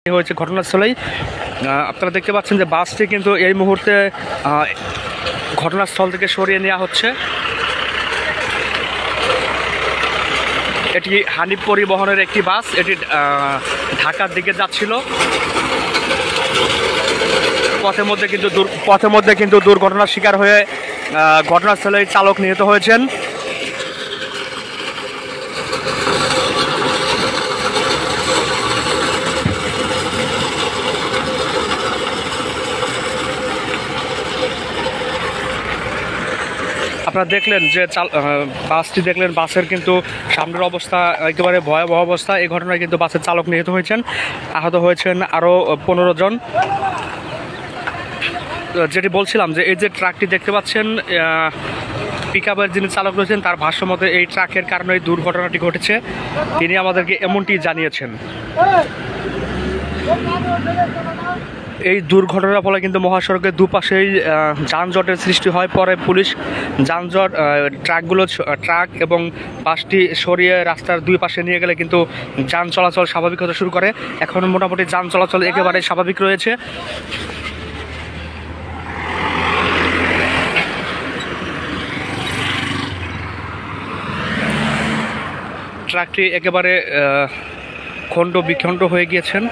হয়েছে ঘটনাস্থলেই। আপনারা দেখতে পাচ্ছেন যে বাসটি কিন্তু এই মুহূর্তে ঘটনাস্থল থেকে সরিয়ে নেওয়া হচ্ছে। এটি হানিফ পরিবহনের একটি বাস, এটি ঢাকার দিকে যাচ্ছিল। পথের মধ্যে কিন্তু দুর্ঘটনার শিকার হয়ে ঘটনাস্থলে চালক নিহত হয়েছেন। আপনারা দেখলেন যে বাসটি দেখলেন, বাসের কিন্তু সামনের অবস্থা একেবারে ভয়াবহ অবস্থা। এই ঘটনায় কিন্তু বাসের চালক নিহত হয়েছেন, আহত হয়েছেন আরও 15 জন। যেটি বলছিলাম যে এই যে ট্রাকটি দেখতে পাচ্ছেন, পিকআপের যিনি চালক রয়েছেন তার ভাষ্য মতে এই ট্রাকের কারণে এই দুর্ঘটনাটি ঘটেছে। তিনি আমাদেরকে এমনটি জানিয়েছেন। এই দুর্ঘটনার ফলে কিন্তু মহাসড়কের দুপাশেই যানজটের সৃষ্টি হয়। পরে পুলিশ ট্রাক এবং বাসটি সরিয়ে রাস্তার দুই পাশে নিয়ে গেলে কিন্তু যান চলাচল স্বাভাবিক হতে শুরু করে। এখন মোটামুটি যান চলাচল একেবারে স্বাভাবিক রয়েছে। ট্রাকটি একেবারে খণ্ড বিখণ্ড হয়ে গিয়েছেন।